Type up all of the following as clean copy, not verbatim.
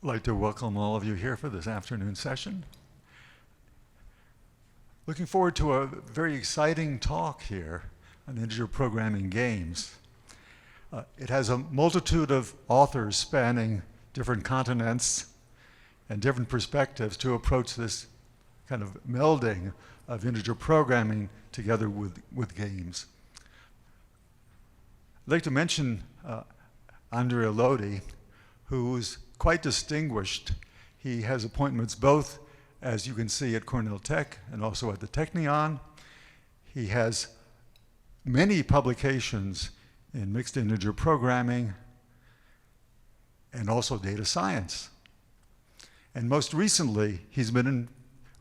I'd like to welcome all of you here for this afternoon session. Looking forward to a very exciting talk here on integer programming games. It has a multitude of authors spanning different continents and different perspectives to approach this kind of melding of integer programming together with games. I'd like to mention Andrea Lodi, who's quite distinguished. He has appointments both, as you can see, at Cornell Tech and also at the Technion. He has many publications in mixed integer programming and also data science. And most recently, he's been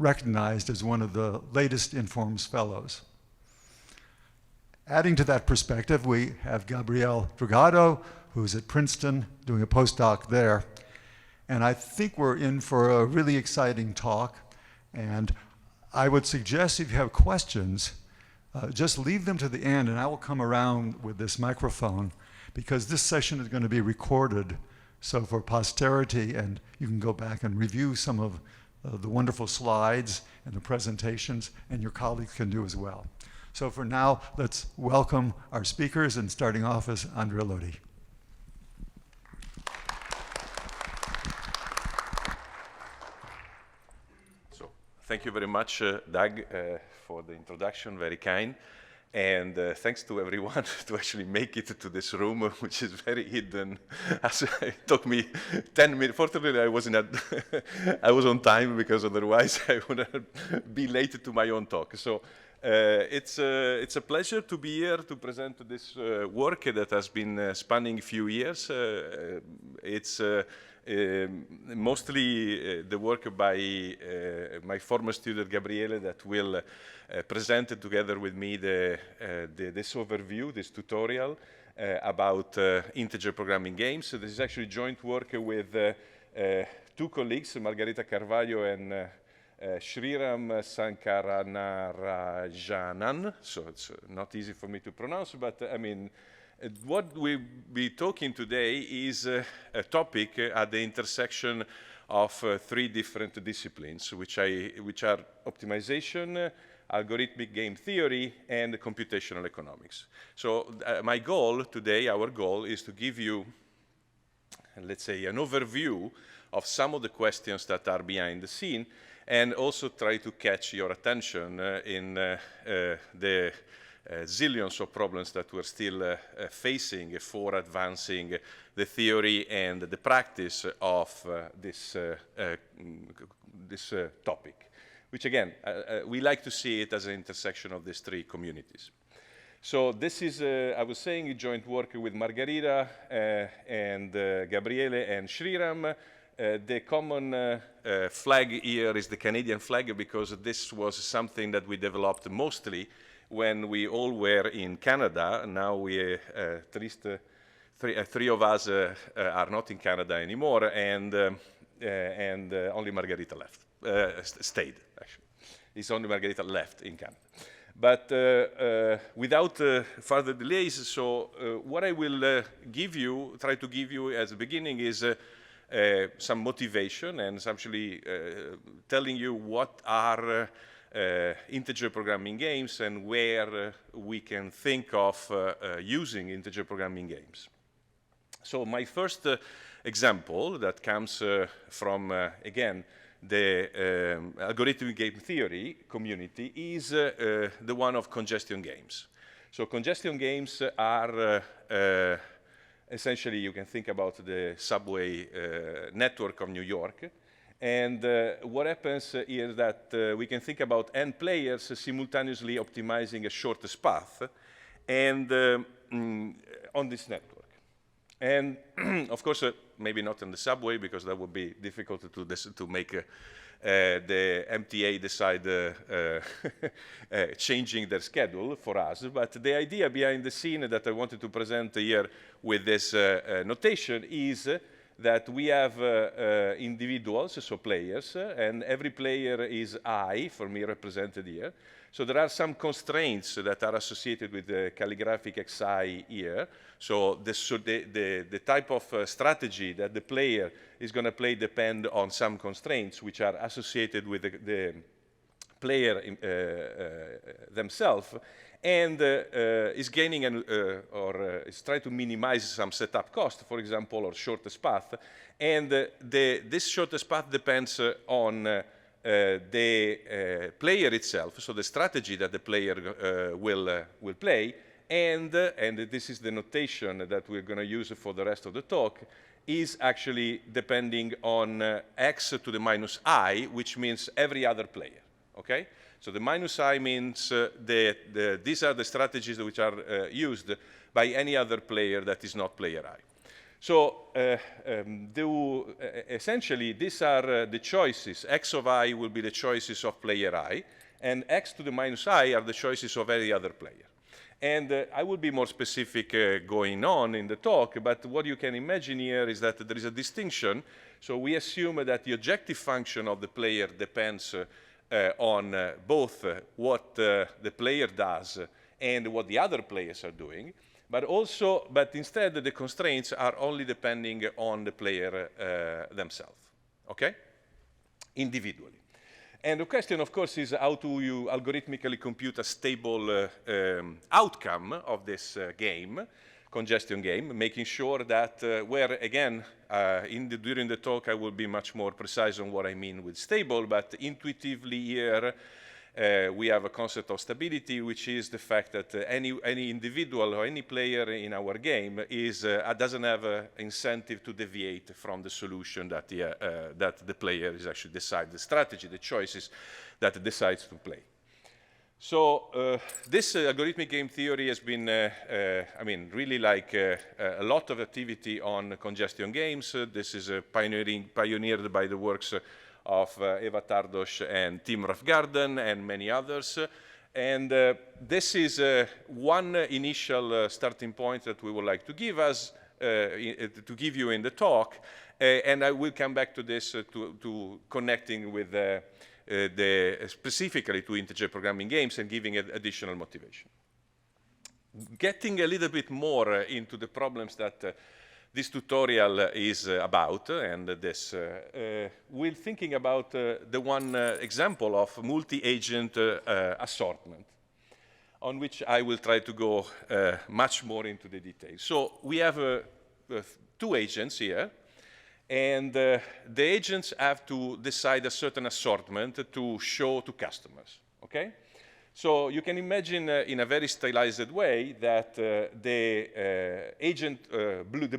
recognized as one of the latest Informs Fellows. Adding to that perspective, we have Gabriele Dragado, who's at Princeton doing a postdoc there. And I think we're in for a really exciting talk. And I would suggest if you have questions, just leave them to the end, and I will come around with this microphone, because this session is going to be recorded, so for posterity, and you can go back and review some of the wonderful slides and the presentations, and your colleagues can do as well. So for now, let's welcome our speakers, and starting off is Andrea Lodi. Thank you very much, Doug, for the introduction, very kind. And thanks to everyone to actually make it to this room, which is very hidden. It took me 10 minutes. Fortunately, I was on time, because otherwise I would be late to my own talk. So it's a pleasure to be here to present this work that has been spanning a few years. It's mostly the work by my former student Gabriele that will present together with me this overview, this tutorial about integer programming games. So this is actually joint work with two colleagues, Margarita Carvalho and Sriram Sankaranarajanan. So it's not easy for me to pronounce, but I mean, what we'll be talking today is a topic at the intersection of three different disciplines, which are optimization, algorithmic game theory, and computational economics. So my goal today, our goal, is to give you, let's say, an overview of some of the questions that are behind the scene, and also try to catch your attention in the zillions of problems that we're still facing for advancing the theory and the practice of this topic, which again, we like to see it as an intersection of these three communities. So this is, I was saying, a joint work with Margarita and Gabriele and Sriram. The common flag here is the Canadian flag, because this was something that we developed mostly when we all were in Canada. Now we, at least three of us are not in Canada anymore, and only Margarita left, stayed, actually. It's only Margarita left in Canada. But without further delays, so what I will try to give you as a beginning is some motivation, and actually telling you what are integer programming games and where we can think of using integer programming games. So my first example that comes from, again, the algorithmic game theory community is the one of congestion games. So congestion games are essentially, you can think about the subway network of New York. And what happens is that we can think about n players simultaneously optimizing a shortest path and on this network. And of course, maybe not on the subway, because that would be difficult to make the MTA decide changing their schedule for us. But the idea behind the scene that I wanted to present here with this notation is that we have individuals, so players, and every player is I, for me represented here. So there are some constraints that are associated with the calligraphic XI here. So the type of strategy that the player is going to play depend on some constraints which are associated with the player themselves, and is gaining or is trying to minimize some setup cost, for example, or shortest path. And this shortest path depends on the player itself, so the strategy that the player will play, and this is the notation that we're going to use for the rest of the talk, is actually depending on x to the minus I, which means every other player. Okay? So the minus I means these are the strategies which are used by any other player that is not player I. So essentially, these are the choices. X of I will be the choices of player I, and x to the minus I are the choices of any other player. And I will be more specific going on in the talk, but what you can imagine here is that there is a distinction. So we assume that the objective function of the player depends on both what the player does and what the other players are doing, but instead the constraints are only depending on the player themselves, okay? Individually. And the question, of course, is how do you algorithmically compute a stable outcome of this game, congestion game, making sure that where, again, during the talk I will be much more precise on what I mean with stable, but intuitively here we have a concept of stability, which is the fact that any individual or any player in our game doesn't have an incentive to deviate from the solution that the player is actually decide, the strategy, the choices that it decides to play. So this algorithmic game theory has been, I mean, really like a lot of activity on congestion games. This is pioneered by the works of Eva Tardos and Tim Ravgarden and many others. And this is one initial starting point that we would like to give you in the talk. And I will come back to this to connecting with specifically to integer programming games and giving it additional motivation. Getting a little bit more into the problems that this tutorial is about, and this, we're thinking about the one example of multi-agent assortment, on which I will try to go much more into the details. So we have two agents here. And the agents have to decide a certain assortment to show to customers, okay? So you can imagine in a very stylized way that the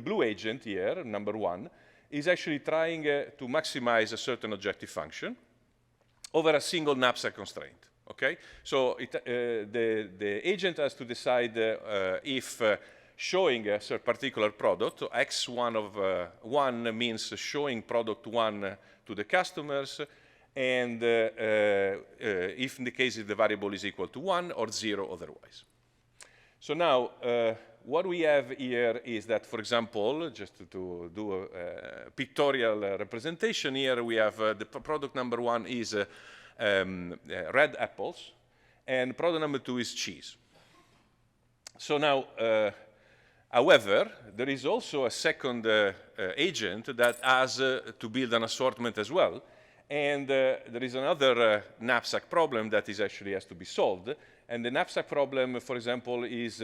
blue agent here, number one, is actually trying to maximize a certain objective function over a single knapsack constraint, okay? So the agent has to decide if showing a particular product, x1 of 1 means showing product 1 to the customers, and if in the case if the variable is equal to 1 or 0 otherwise. So now, what we have here is that, for example, just to do a pictorial representation here, we have the product number 1 is red apples, and product number 2 is cheese. So now, however, there is also a second agent that has to build an assortment as well. And there is another knapsack problem that actually has to be solved. And the knapsack problem, for example, is,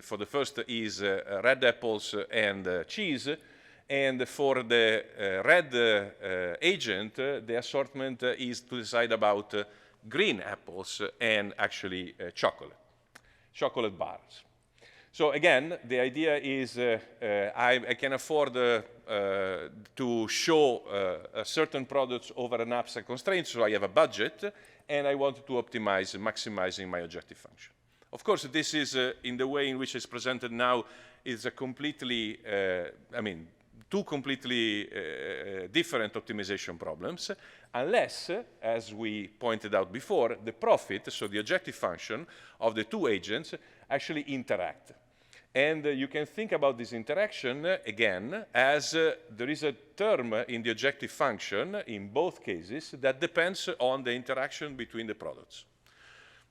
for the first is red apples and cheese. And for the red agent, the assortment is to decide about green apples and actually chocolate bars. So again, the idea is I can afford to show certain products over a knapsack constraint, so I have a budget, and I want to optimize maximizing my objective function. Of course, this is, in the way in which it's presented now, is a completely, two completely different optimization problems, unless, as we pointed out before, the profit, so the objective function of the two agents, actually interact. And you can think about this interaction, again, as there is a term in the objective function, in both cases, that depends on the interaction between the products.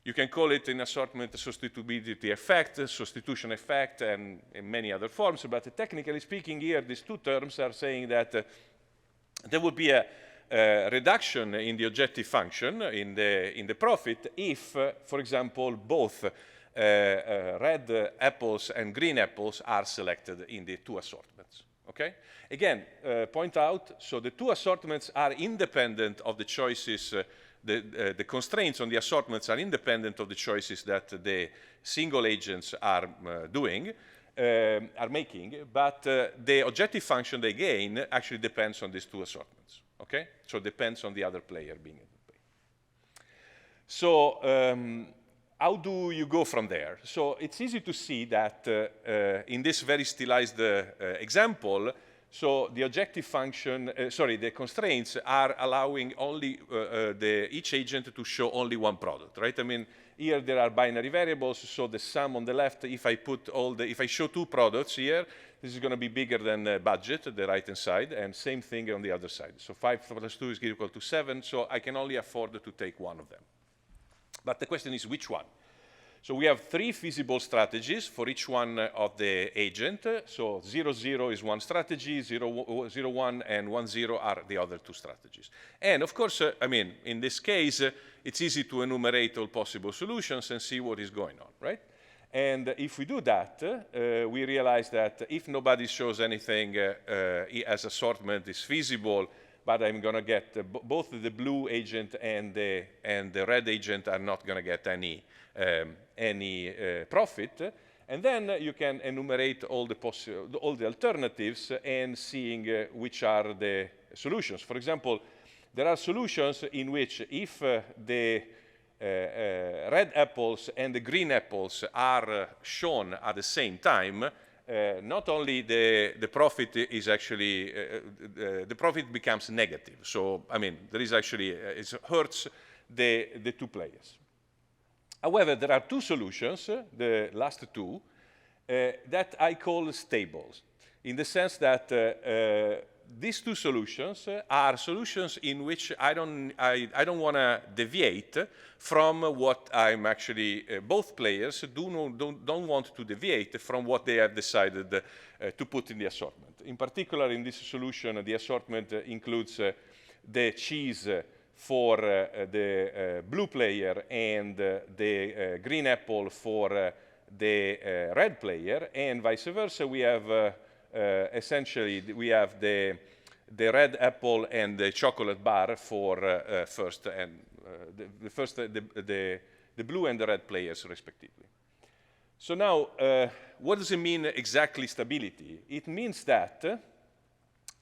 You can call it in assortment substitutability effect, substitution effect, and in many other forms, but technically speaking here, these two terms are saying that there would be a reduction in the objective function, in the profit, if, for example, both red apples and green apples are selected in the two assortments, okay? Again, point out, so the two assortments are independent of the choices, the constraints on the assortments are independent of the choices that the single agents are making, but the objective function they gain actually depends on these two assortments, okay? So it depends on the other player being able to pay. So how do you go from there? So it's easy to see that in this very stylized example, so the objective function, the constraints are allowing only each agent to show only one product, right? I mean, here there are binary variables, so the sum on the left, if I show two products here, this is going to be bigger than budget, the right-hand side, and same thing on the other side. So 5 plus 2 is equal to 7, so I can only afford to take one of them. But the question is, which one? So we have 3 feasible strategies for each one of the agent. So 0, 0 is one strategy, 0, 0, 1, and 1, 0 are the other 2 strategies. And of course, I mean, in this case, it's easy to enumerate all possible solutions and see what is going on, right? And if we do that, we realize that if nobody shows anything as assortment is feasible, but I'm going to get both the blue agent and the red agent are not going to get any profit. And then you can enumerate all the alternatives and seeing which are the solutions. For example, there are solutions in which if the red apples and the green apples are shown at the same time, not only the profit is actually, the profit becomes negative. So, I mean, there is actually, it hurts the two players. However, there are 2 solutions, the last 2, that I call stable, in the sense that these 2 solutions are solutions in which I don't want to deviate from what I'm actually, both players don't want to deviate from what they have decided to put in the assortment. In particular, in this solution, the assortment includes the cheese for the blue player and the green apple for the red player, and vice versa. We have essentially we have the red apple and the chocolate bar for first and the blue and the red players respectively. So now, what does it mean exactly stability? It means that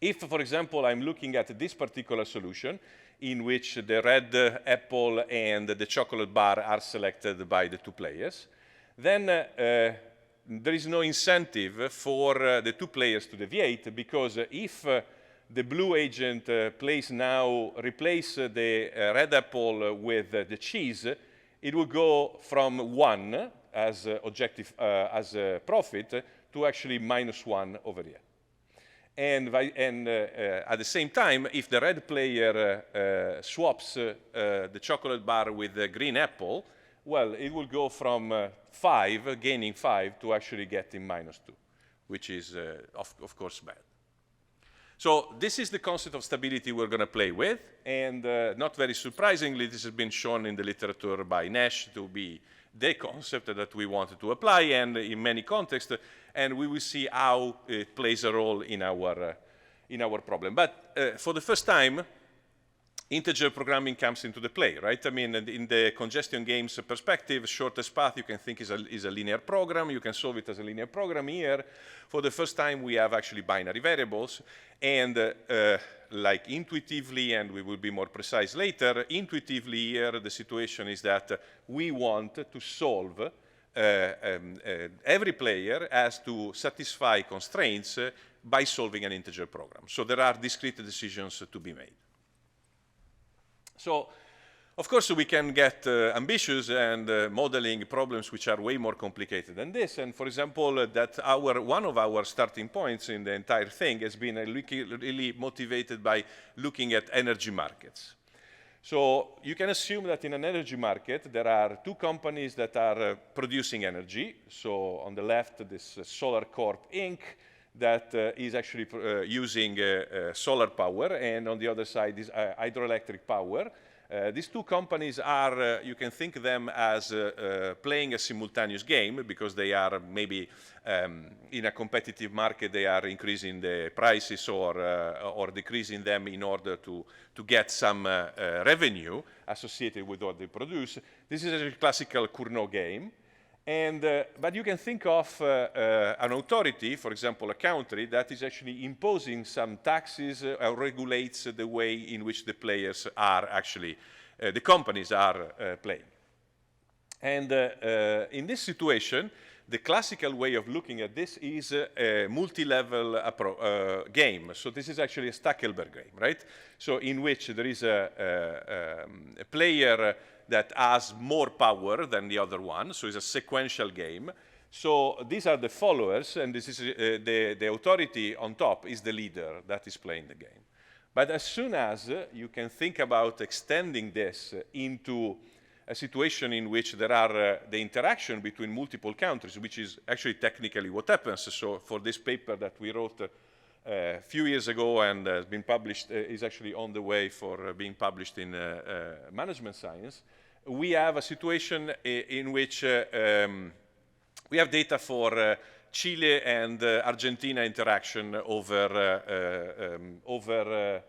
if, for example, I'm looking at this particular solution in which the red apple and the chocolate bar are selected by the 2 players, then there is no incentive for the 2 players to deviate, because if the blue agent replace the red apple with the cheese, it will go from 1 as objective as profit to actually -1 over here. And at the same time, if the red player swaps the chocolate bar with the green apple, well, it will go from 5, gaining 5, to actually getting -2, which is, of course, bad. So this is the concept of stability we're going to play with, and not very surprisingly, this has been shown in the literature by Nash to be the concept that we wanted to apply, and in many contexts, and we will see how it plays a role in our problem. But for the first time, integer programming comes into the play, right? I mean, in the congestion games perspective, shortest path you can think is a linear program. You can solve it as a linear program. Here, for the first time, we have actually binary variables, and like intuitively, and we will be more precise later, intuitively here the situation is that we want to solve, every player has to satisfy constraints by solving an integer program. So there are discrete decisions to be made. So Of course, we can get ambitious and modeling problems which are way more complicated than this. And for example, that one of our starting points in the entire thing has been really motivated by looking at energy markets. So you can assume that in an energy market, there are two companies that are producing energy. So on the left, this Solar Corp Inc. that is actually using solar power, and on the other side is hydroelectric power. These two companies are, you can think of them as playing a simultaneous game, because they are maybe in a competitive market, they are increasing the prices or decreasing them in order to get some revenue associated with what they produce. This is a classical Cournot game. But you can think of an authority, for example, a country, that is actually imposing some taxes or regulates the way in which the players are actually, the companies are playing. And in this situation, the classical way of looking at this is a multi-level game. So this is actually a Stackelberg game, right? So in which there is a player that has more power than the other one, so it's a sequential game. So these are the followers, and this is the authority on top is the leader that is playing the game. But as soon as you can think about extending this into a situation in which there are the interaction between multiple countries, which is actually technically what happens. So for this paper that we wrote a few years ago and has been published, is actually on the way for being published in management science, we have a situation in which we have data for Chile and Argentina interaction over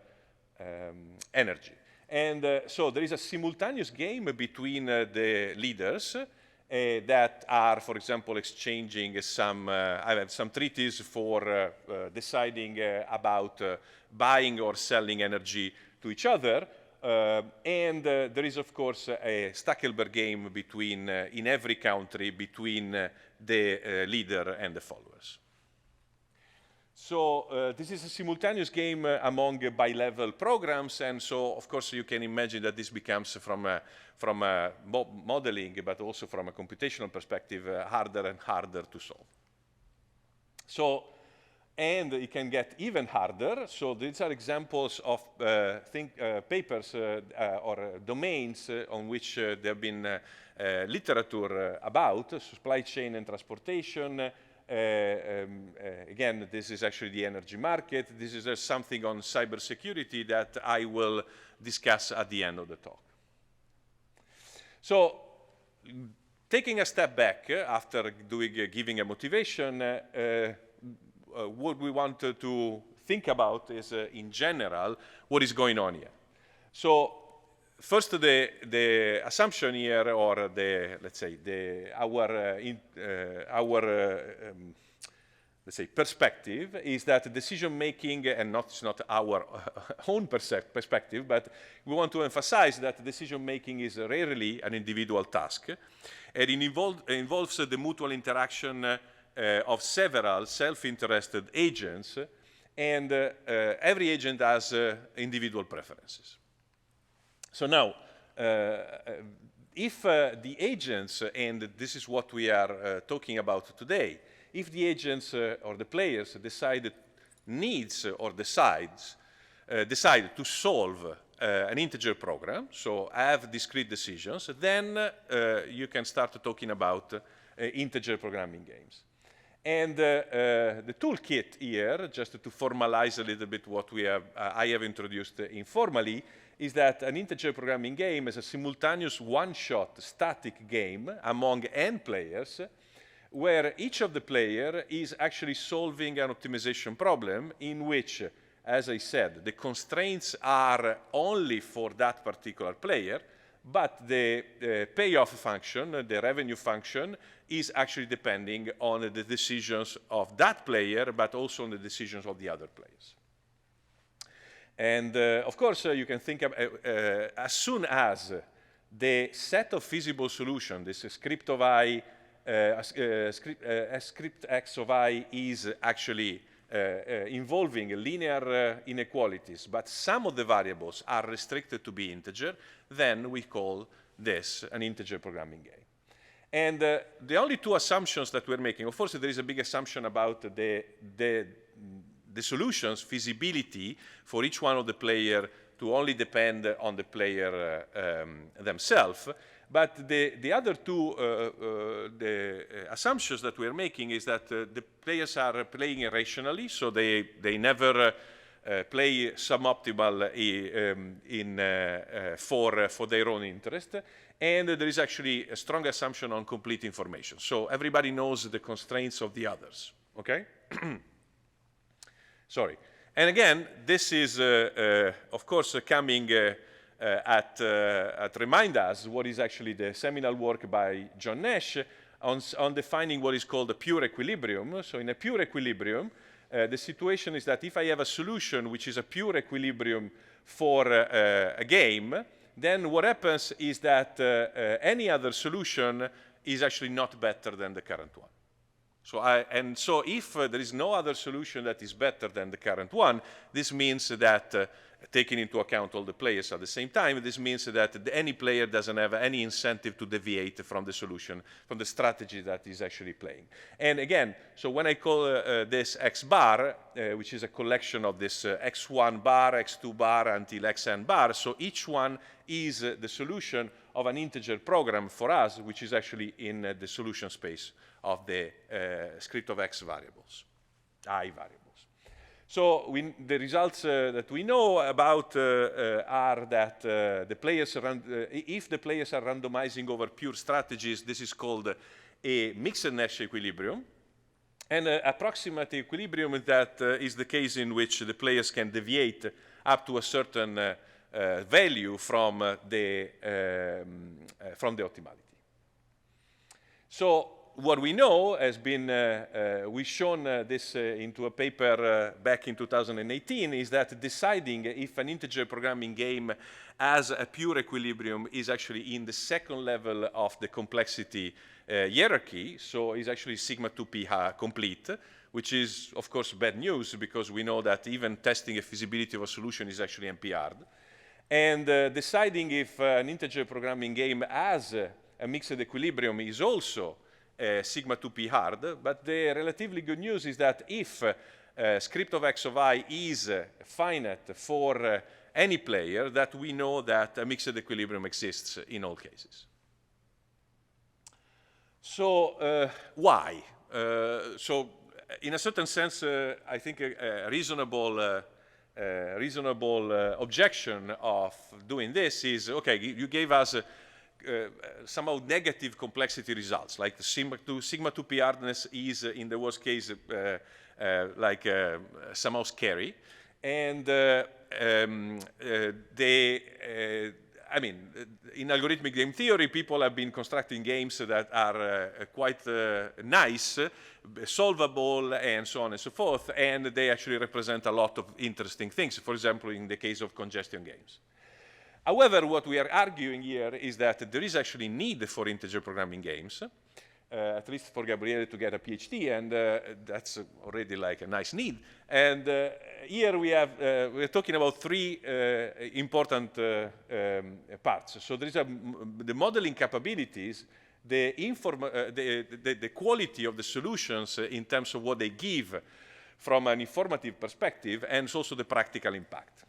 energy. And so there is a simultaneous game between the leaders that are, for example, exchanging some treaties for deciding about buying or selling energy to each other. And there is, of course, a Stackelberg game between, in every country, between the leader and the followers. So this is a simultaneous game among bi-level programs, and so, of course, you can imagine that this becomes, from a modeling, but also from a computational perspective, harder and harder to solve. So, and it can get even harder. So these are examples of papers or domains on which there have been literature about supply chain and transportation. Again, this is actually the energy market. This is something on cybersecurity that I will discuss at the end of the talk. So, taking a step back after giving a motivation, what we want to think about is, in general, what is going on here. So, first, the assumption here, or let's say our perspective is that decision making, and it's not our own perspective, but we want to emphasize that decision making is rarely an individual task, and it involves the mutual interaction of several self-interested agents, and every agent has individual preferences. So now, if the agents, and this is what we are talking about today, if the agents or the players decide to solve an integer program, so have discrete decisions, then you can start talking about integer programming games. And the toolkit here, just to formalize a little bit what I have introduced informally, is that an integer programming game is a simultaneous one-shot static game among n players, where each of the players is actually solving an optimization problem in which, as I said, the constraints are only for that particular player, but the payoff function, the revenue function, is actually depending on the decisions of that player, but also on the decisions of the other players. And of course, you can think of, as soon as the set of feasible solutions, this script of I, script x of I, is actually involving linear inequalities, but some of the variables are restricted to be integer, then we call this an integer programming game. And the only two assumptions that we're making, of course, there is a big assumption about the solutions, feasibility for each one of the player to only depend on the player themselves. But the other two assumptions that we're making is that the players are playing irrationally, so they never play suboptimal for their own interest. And there is actually a strong assumption on complete information. So everybody knows the constraints of the others, okay? Sorry. And again, this is, of course, coming at remind us what is actually the seminal work by John Nash on defining what is called a pure equilibrium. So in a pure equilibrium, the situation is that if I have a solution which is a pure equilibrium for a game, then what happens is that any other solution is actually not better than the current one. So if there is no other solution that is better than the current one, this means that, taking into account all the players at the same time, this means that any player doesn't have any incentive to deviate from the solution, from the strategy that is actually playing. And again, so when I call this X bar, which is a collection of this X1 bar, X2 bar, until Xn bar, so each one is the solution of an integer program for us, which is actually in the solution space of the script of X variables, I variables. So the results that we know about are that if the players are randomizing over pure strategies, this is called a mixed Nash equilibrium. And approximate equilibrium, that is the case in which the players can deviate up to a certain value from the optimality. So what we know has been, we've shown this into a paper back in 2018, is that deciding if an integer programming game has a pure equilibrium is actually in the second level of the complexity hierarchy, so is actually sigma 2p complete, which is, of course, bad news, because we know that even testing a feasibility of a solution is actually NP-hard. And deciding if an integer programming game has a mixed equilibrium is also sigma 2p hard, but the relatively good news is that if script of X of I is finite for any player, that we know that a mixed equilibrium exists in all cases. So why? So in a certain sense, I think a reasonable objection of doing this is, okay, you gave us somehow negative complexity results, like the sigma 2p hardness is, in the worst case, somehow scary. And I mean, in algorithmic game theory, people have been constructing games that are quite nice, solvable, and so on and so forth, and they actually represent a lot of interesting things, for example, in the case of congestion games. However, what we are arguing here is that there is actually need for integer programming games, at least for Gabriele to get a PhD, and that's already like a nice need. And here we're talking about three important parts. So there is the modeling capabilities, the quality of the solutions in terms of what they give from an informative perspective, and also the practical impact.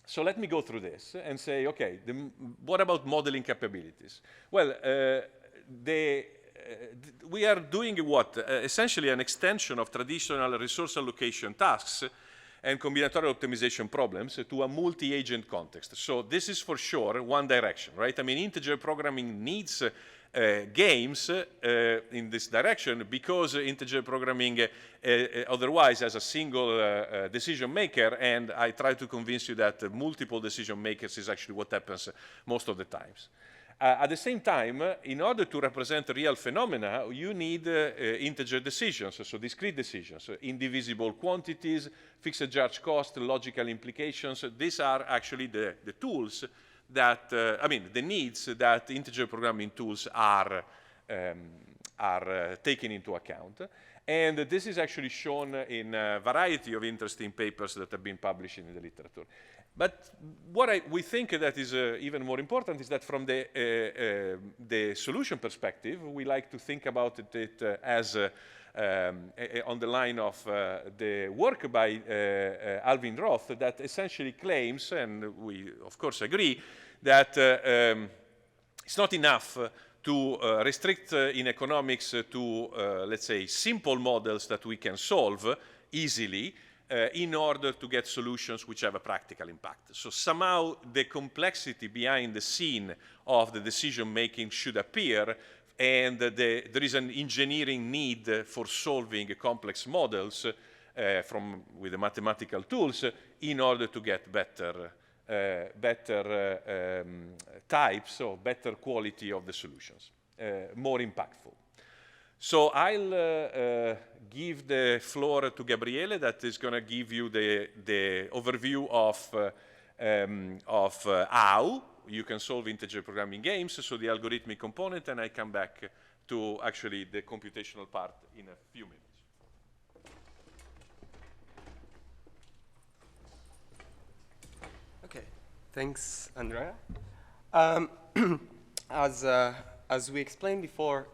So let me go through this and say, okay, what about modeling capabilities? Well, we are doing what? Essentially an extension of traditional resource allocation tasks and combinatorial optimization problems to a multi-agent context. So this is for sure one direction, right? I mean, integer programming needs games in this direction, because integer programming otherwise has a single decision maker, and I try to convince you that multiple decision makers is actually what happens most of the times. At the same time, in order to represent real phenomena, you need integer decisions, so discrete decisions, indivisible quantities, fixed charge cost, logical implications. These are actually the tools that, the needs that integer programming tools are taken into account. And this is actually shown in a variety of interesting papers that have been published in the literature. But what we think that is even more important is that from the solution perspective, we like to think about it as on the line of the work by Alvin Roth that essentially claims, and we of course agree, that it's not enough to restrict in economics to, let's say, simple models that we can solve easily in order to get solutions which have a practical impact. So somehow the complexity behind the scene of the decision making should appear, and there is an engineering need for solving complex models with the mathematical tools in order to get better types or better quality of the solutions, more impactful. So I'll give the floor to Gabriele, that is going to give you the overview of how you can solve integer programming games, so the algorithmic component, and I come back to actually the computational part in a few minutes. Okay, thanks, Andrea. As we explained before,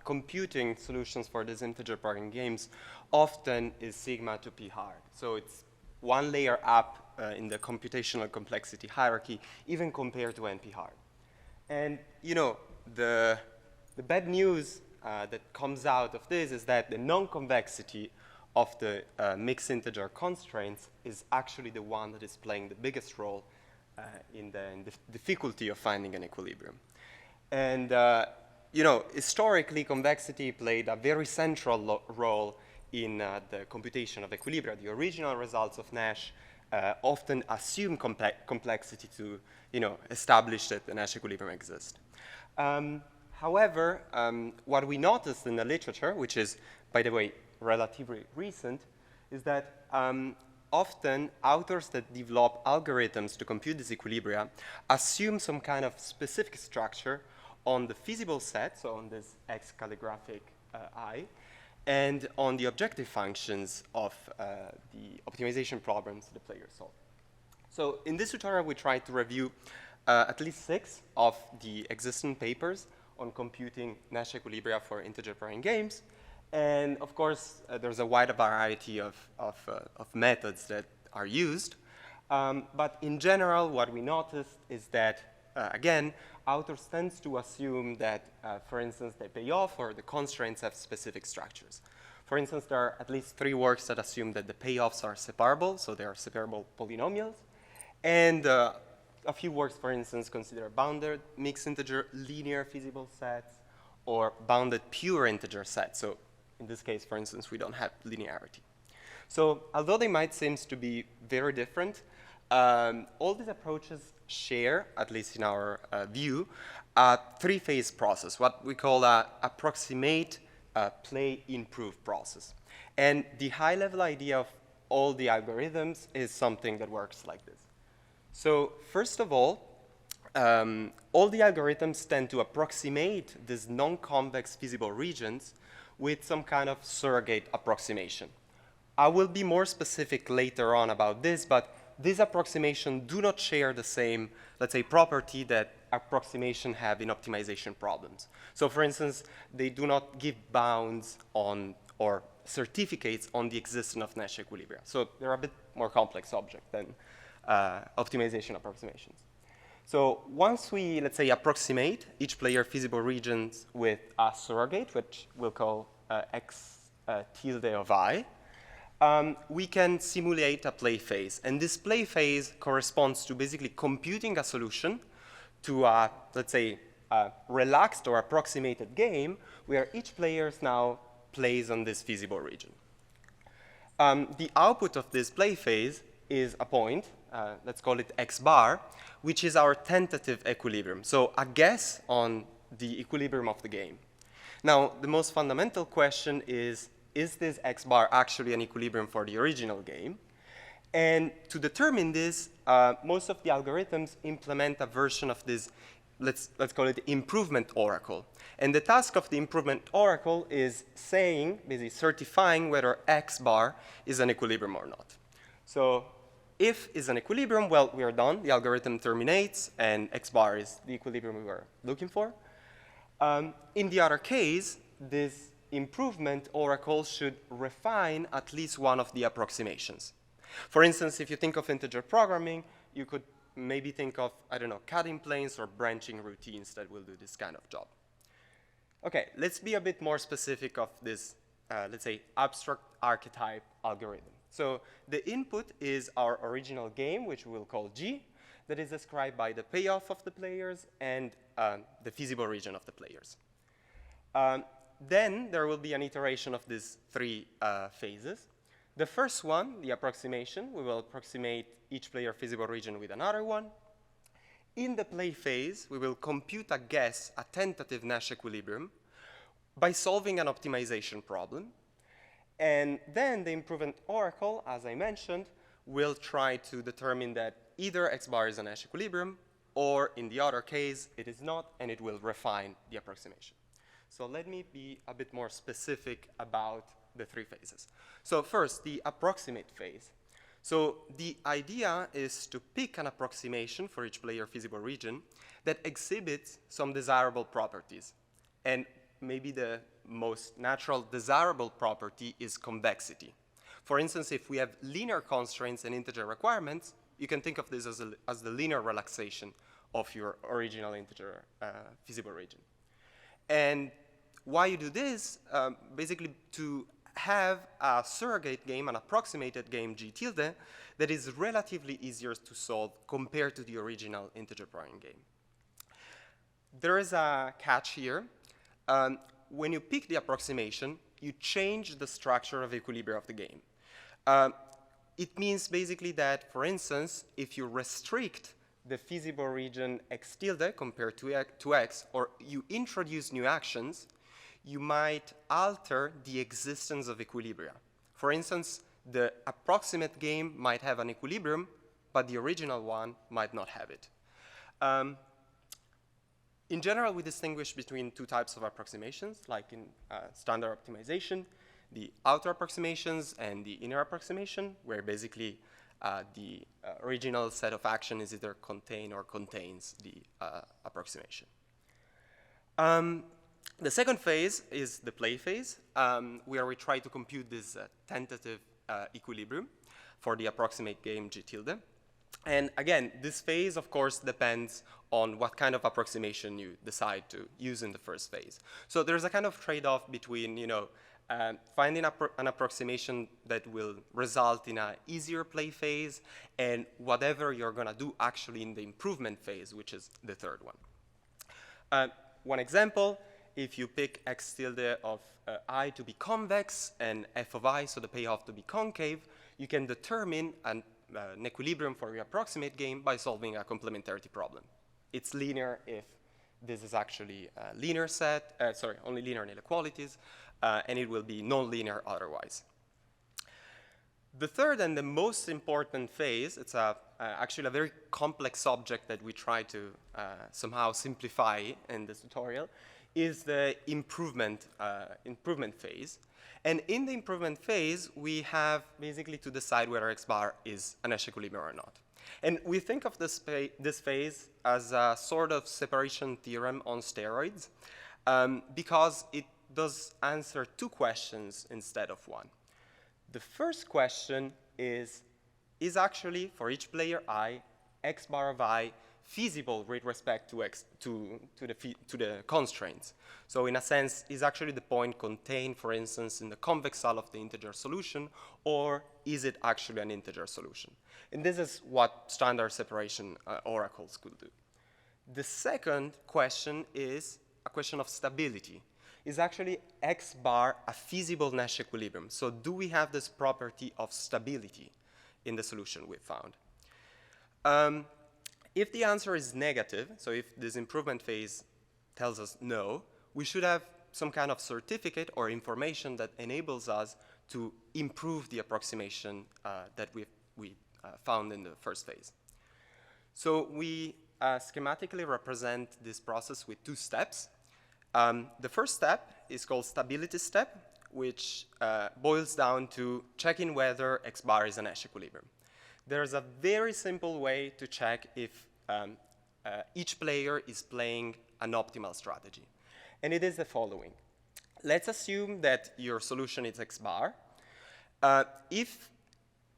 computing solutions for these integer programming games often is sigma to p hard. So it's one layer up in the computational complexity hierarchy, even compared to NP hard. And you know, the bad news that comes out of this is that the non-convexity of the mixed integer constraints is actually the one that is playing the biggest role in the difficulty of finding an equilibrium. And you know, historically, convexity played a very central role in the computation of equilibria. The original results of Nash often assume complexity to, you know, establish that the Nash equilibrium exists. However, what we noticed in the literature, which is, by the way, relatively recent, is that often authors that develop algorithms to compute these equilibria assume some kind of specific structure on the feasible set, so on this X calligraphic I, and on the objective functions of the optimization problems the players solve. So in this tutorial, we try to review at least 6 of the existing papers on computing Nash equilibria for integer programming games. And of course, there's a wide variety of methods that are used. But in general, what we noticed is that, again, authors tend to assume that, for instance, the payoff or the constraints have specific structures. For instance, there are at least 3 works that assume that the payoffs are separable, so they are separable polynomials. And a few works, for instance, consider bounded mixed integer linear feasible sets or bounded pure integer sets. So in this case, for instance, we don't have linearity. So although they might seem to be very different, all these approaches share, at least in our view, a 3-phase process, what we call a approximate, play, improve process. And the high-level idea of all the algorithms is something that works like this. So first of all the algorithms tend to approximate these non-convex feasible regions with some kind of surrogate approximation. I will be more specific later on about this, but these approximations do not share the same, let's say, property that approximation have in optimization problems. So for instance, they do not give bounds on or certificates on the existence of Nash equilibria. So they're a bit more complex object than optimization approximations. So once we, let's say, approximate each player feasible regions with a surrogate, which we'll call x tilde of I, we can simulate a play phase. And this play phase corresponds to basically computing a solution to a, let's say, a relaxed or approximated game where each player now plays on this feasible region. The output of this play phase is a point, let's call it x bar, which is our tentative equilibrium. So a guess on the equilibrium of the game. Now, the most fundamental question is this x bar actually an equilibrium for the original game? And to determine this, most of the algorithms implement a version of this let's call it improvement oracle. And the task of the improvement oracle is saying, basically certifying whether X bar is an equilibrium or not. So if is an equilibrium, well, we are done. The algorithm terminates, and X bar is the equilibrium we were looking for. In the other case, this improvement oracle should refine at least one of the approximations. For instance, if you think of integer programming, you could maybe think of, I don't know, cutting planes or branching routines that will do this kind of job. Okay, let's be a bit more specific of this, let's say, abstract archetype algorithm. So the input is our original game, which we'll call G, that is described by the payoff of the players and the feasible region of the players. Then there will be an iteration of these three phases. The first one, the approximation, we will approximate each player feasible region with another one. In the play phase, we will compute a guess, a tentative Nash equilibrium, by solving an optimization problem. And then the improvement oracle, as I mentioned, will try to determine that either X bar is a Nash equilibrium, or in the other case, it is not, and it will refine the approximation. So let me be a bit more specific about the three phases. So first, the approximate phase. So the idea is to pick an approximation for each player feasible region that exhibits some desirable properties. And maybe the most natural desirable property is convexity. For instance, if we have linear constraints and integer requirements, you can think of this as the linear relaxation of your original integer feasible region. And why you do this? Basically to have a surrogate game, an approximated game G tilde, that is relatively easier to solve compared to the original integer programming game. There is a catch here. When you pick the approximation, you change the structure of equilibrium of the game. It means basically that, for instance, if you restrict the feasible region X tilde compared to X, or you introduce new actions, you might alter the existence of equilibria. For instance, the approximate game might have an equilibrium, but the original one might not have it. In general, we distinguish between two types of approximations, like in standard optimization, the outer approximations and the inner approximation, where basically the original set of action is either contain or contains the approximation. The second phase is the play phase, where we try to compute this tentative equilibrium for the approximate game G tilde. And again, this phase, of course, depends on what kind of approximation you decide to use in the first phase. So there's a kind of trade-off between, finding an approximation that will result in an easier play phase and whatever you're going to do actually in the improvement phase, which is the third one. One example, if you pick X tilde of I to be convex and F of I, so the payoff to be concave, you can determine an equilibrium for your approximate game by solving a complementarity problem. It's linear if this is actually a linear set, only linear inequalities, and it will be non-linear otherwise. The third and the most important phase, it's actually a very complex object that we try to somehow simplify in this tutorial, is the improvement phase. And in the improvement phase, we have basically to decide whether X bar is an Nash equilibrium or not. And we think of this phase as a sort of separation theorem on steroids, because it does answer two questions instead of one. The first question is actually, for each player I, X bar of I feasible with respect to the constraints. So in a sense, is actually the point contained, for instance, in the convex hull of the integer solution, or is it actually an integer solution? And this is what standard separation oracles could do. The second question is a question of stability. Is actually X bar a feasible Nash equilibrium? So do we have this property of stability in the solution we found? If the answer is negative, so if this improvement phase tells us no, we should have some kind of certificate or information that enables us to improve the approximation that we found in the first phase. So we schematically represent this process with two steps. The first step is called stability step, which boils down to checking whether X bar is an Nash equilibrium. There's a very simple way to check if each player is playing an optimal strategy. And it is the following. Let's assume that your solution is X bar. If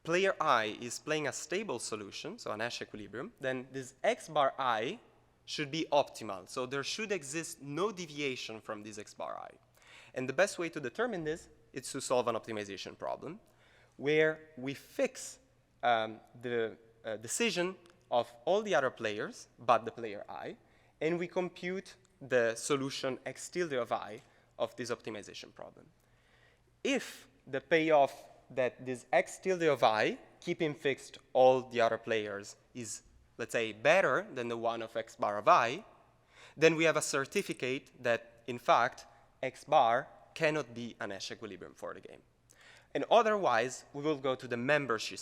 player I is playing a stable solution, so a Nash equilibrium, then this X bar I should be optimal. So there should exist no deviation from this X bar I. And the best way to determine this is to solve an optimization problem where we fix the decision of all the other players but the player I, and we compute the solution X tilde of I of this optimization problem. If the payoff that this X tilde of I, keeping fixed all the other players, is, let's say, better than the one of X bar of I, then we have a certificate that, in fact, X bar cannot be a Nash equilibrium for the game. And otherwise, we will go to the membership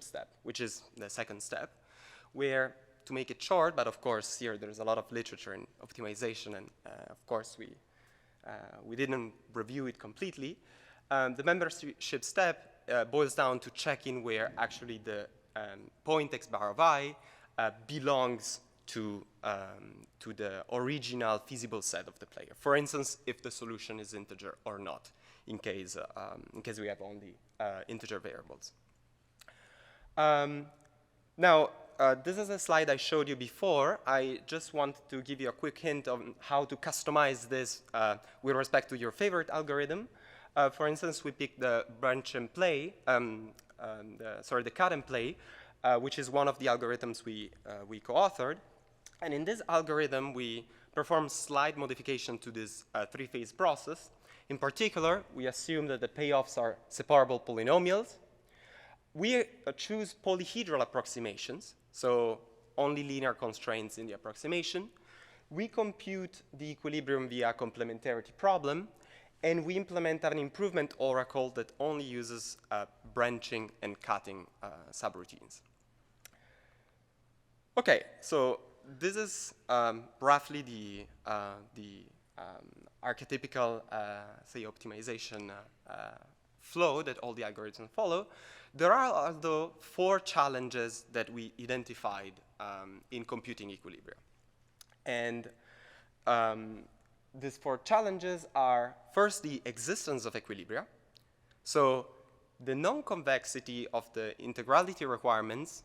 step, which is the second step, where, to make it short, but of course here there's a lot of literature in optimization, and of course we didn't review it completely. The membership step boils down to checking where actually the point X bar of I belongs to the original feasible set of the player. For instance, if the solution is integer or not, in case we have only integer variables. Now, this is a slide I showed you before. I just want to give you a quick hint on how to customize this with respect to your favorite algorithm. For instance, we picked the branch and play, the cut and play, which is one of the algorithms we co-authored. And in this algorithm, we perform slight modification to this three-phase process. In particular, we assume that the payoffs are separable polynomials. We choose polyhedral approximations, so only linear constraints in the approximation. We compute the equilibrium via complementarity problem, and we implement an improvement oracle that only uses branching and cutting subroutines. Okay, so this is roughly the archetypical, say, optimization flow that all the algorithms follow. There are, although, 4 challenges that we identified in computing equilibria. And these 4 challenges are, first, the existence of equilibria. So the non-convexity of the integrality requirements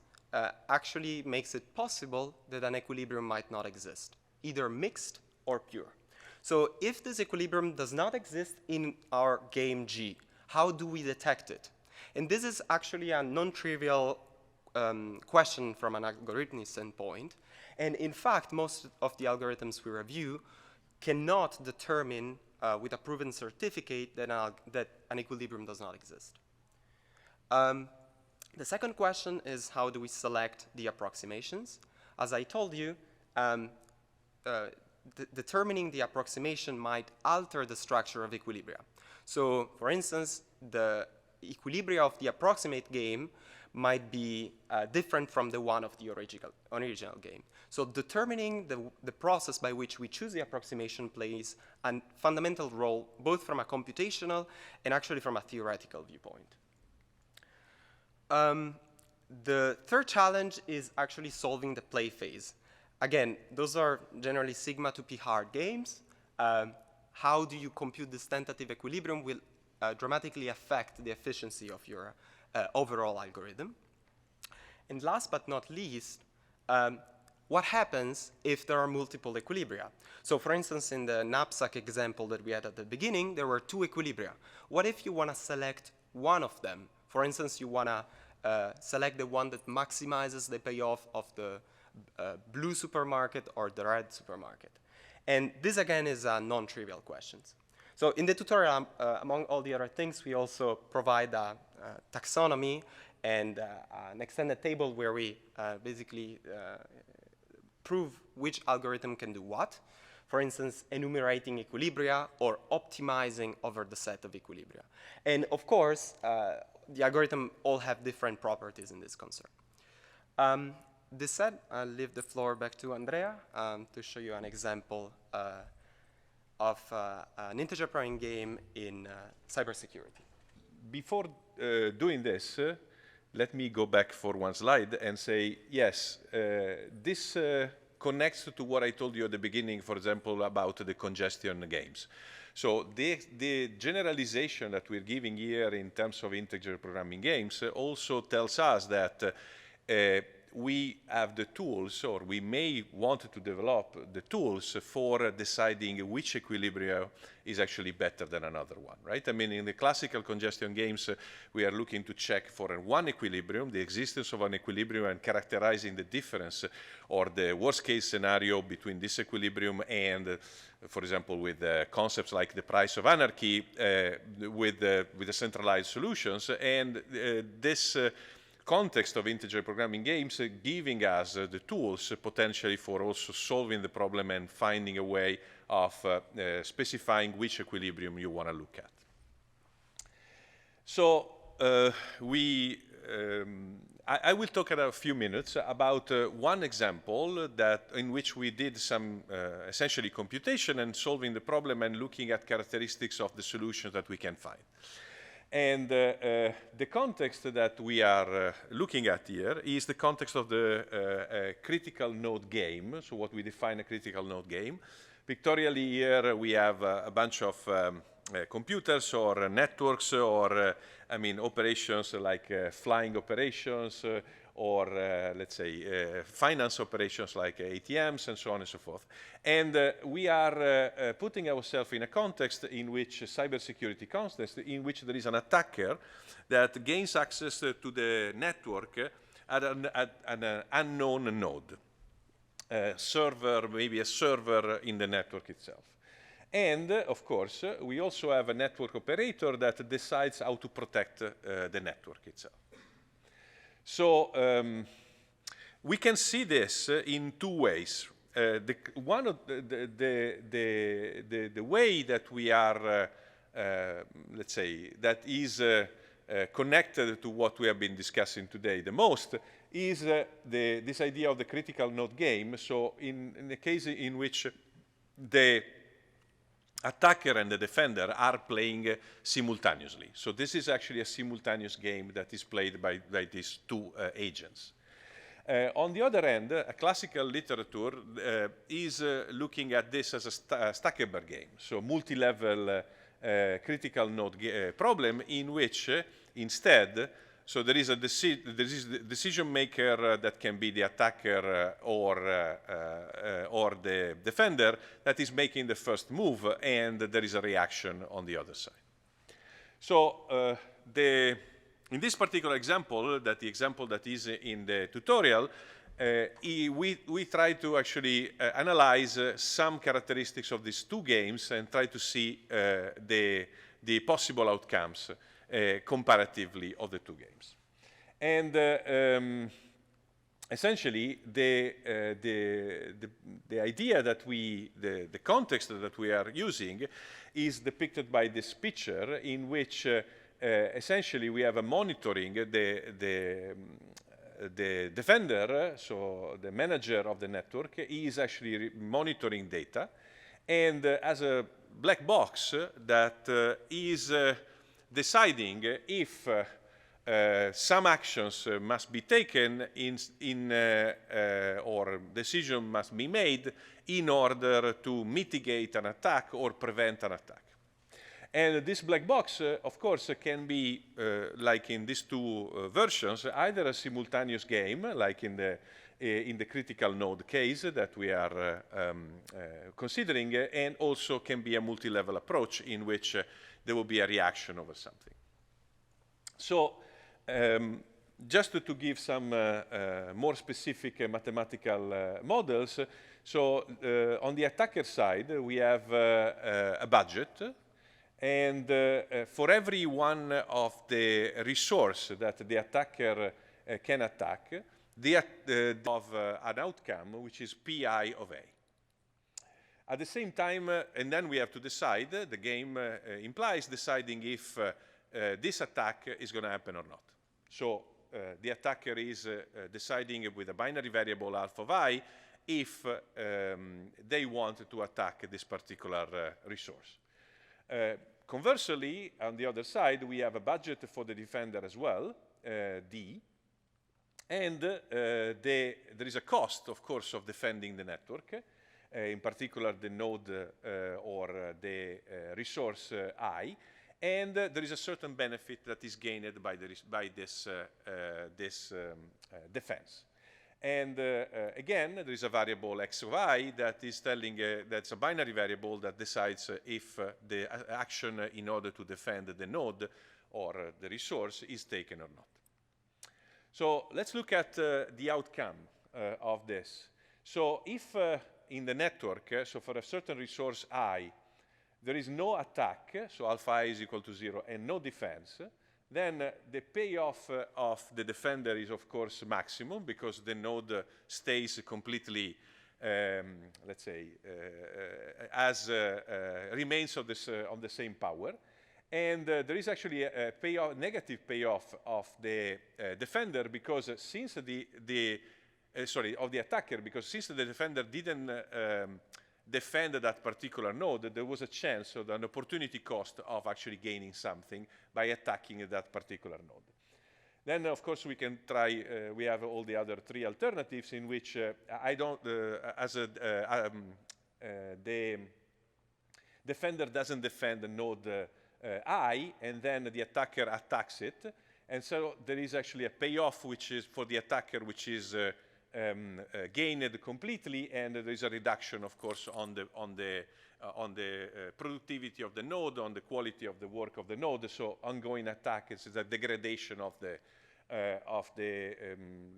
actually makes it possible that an equilibrium might not exist, either mixed or pure. So if this equilibrium does not exist in our game G, how do we detect it? And this is actually a non-trivial question from an algorithmic standpoint. And in fact, most of the algorithms we review cannot determine with a proven certificate that an equilibrium does not exist. The second question is, how do we select the approximations? As I told you, determining the approximation might alter the structure of equilibria. So, for instance, the equilibria of the approximate game might be different from the one of the original game. So determining the process by which we choose the approximation plays a fundamental role, both from a computational and actually from a theoretical viewpoint. The third challenge is actually solving the play phase. Again, those are generally sigma to p hard games. How do you compute this tentative equilibrium will dramatically affect the efficiency of your overall algorithm. And last but not least, what happens if there are multiple equilibria? So for instance, in the knapsack example that we had at the beginning, there were 2 equilibria. What if you want to select one of them? For instance, you want to select the one that maximizes the payoff of the blue supermarket or the red supermarket. And this, again, is a non-trivial question. So in the tutorial, among all the other things, we also provide a taxonomy and an extended table where we basically prove which algorithm can do what. For instance, enumerating equilibria or optimizing over the set of equilibria. And of course, the algorithm all have different properties in this concern. this said, I'll leave the floor back to Andrea to show you an example of an integer programming game in cybersecurity. Before doing this, let me go back for one slide and say, yes, this connects to what I told you at the beginning, for example, about the congestion games. So the generalization that we're giving here in terms of integer programming games also tells us that we have the tools, or we may want to develop the tools for deciding which equilibrium is actually better than another one, right? I mean, in the classical congestion games, we are looking to check for one equilibrium, the existence of an equilibrium, and characterizing the difference or the worst case scenario between this equilibrium and, for example, with concepts like the price of anarchy, with the centralized solutions, and this context of integer programming games giving us the tools potentially for also solving the problem and finding a way of specifying which equilibrium you want to look at. So I will talk in a few minutes about one example in which we did some essentially computation and solving the problem and looking at characteristics of the solutions that we can find. And the context that we are looking at here is the context of the critical node game, so what we define a critical node game. Pictorially here we have a bunch of computers or networks or, I mean, operations like flying operations or, let's say, finance operations like ATMs and so on and so forth. And we are putting ourselves in a context in which, cybersecurity context, in which there is an attacker that gains access to the network at an unknown node. Server, maybe a server in the network itself. And, of course, we also have a network operator that decides how to protect the network itself. So we can see this in two ways. One of the way that we are, let's say, that is connected to what we have been discussing today the most is this idea of the critical node game. So in the case in which the attacker and the defender are playing simultaneously. So this is actually a simultaneous game that is played by these two agents. On the other hand, a classical literature is looking at this as a stackable game, so multi-level critical node problem in which instead, so there is a decision maker that can be the attacker or the defender that is making the first move, and there is a reaction on the other side. So in this particular example, the example that is in the tutorial, we try to actually analyze some characteristics of these two games and try to see the possible outcomes comparatively of the two games. And essentially, the idea that the context that we are using is depicted by this picture in which essentially we have a monitoring the defender, so the manager of the network, is actually monitoring data and has a black box that is deciding if some actions must be taken or decision must be made in order to mitigate an attack or prevent an attack. And this black box, of course, can be, like in these two versions, either a simultaneous game, like in the critical node case that we are considering, and also can be a multi-level approach in which there will be a reaction over something. So just to give some more specific mathematical models, so on the attacker side, we have a budget. And for every one of the resource that the attacker can attack, of an outcome, which is Pi of A. At the same time, and then we have to decide, the game implies deciding if this attack is going to happen or not. So the attacker is deciding with a binary variable alpha of I if they want to attack this particular resource. Conversely, on the other side, we have a budget for the defender as well, D, and there is a cost, of course, of defending the network, in particular the node or the resource I, and there is a certain benefit that is gained by this defense. And again, there is a variable x of I that is telling, that's a binary variable that decides if the action in order to defend the node or the resource is taken or not. So let's look at the outcome of this. So if in the network, so for a certain resource I, there is no attack, so alpha I is equal to 0, and no defense, then the payoff of the defender is, of course, maximum, because the node stays completely, let's say, remains of the same power. And there is actually a negative payoff of the defender, because since of the attacker, because since the defender didn't defend that particular node, there was a chance, or an opportunity cost of actually gaining something by attacking that particular node. Then, of course, we can try, we have all the other three alternatives in which the defender doesn't defend the node I, and then the attacker attacks it. And so there is actually a payoff which is for the attacker, which is gained completely, and there is a reduction, of course, on the productivity of the node, on the quality of the work of the node. So ongoing attack is a degradation of the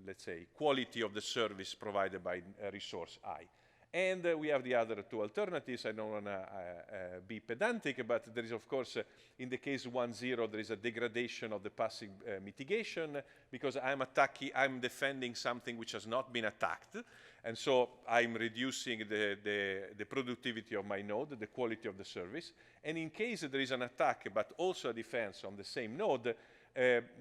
let's say, quality of the service provided by resource I. And we have the other two alternatives. I don't want to be pedantic, but there is, of course, in the case 1-0, there is a degradation of the passive mitigation, because I'm defending something which has not been attacked. And so I'm reducing the productivity of my node, the quality of the service. And in case there is an attack, but also a defense on the same node,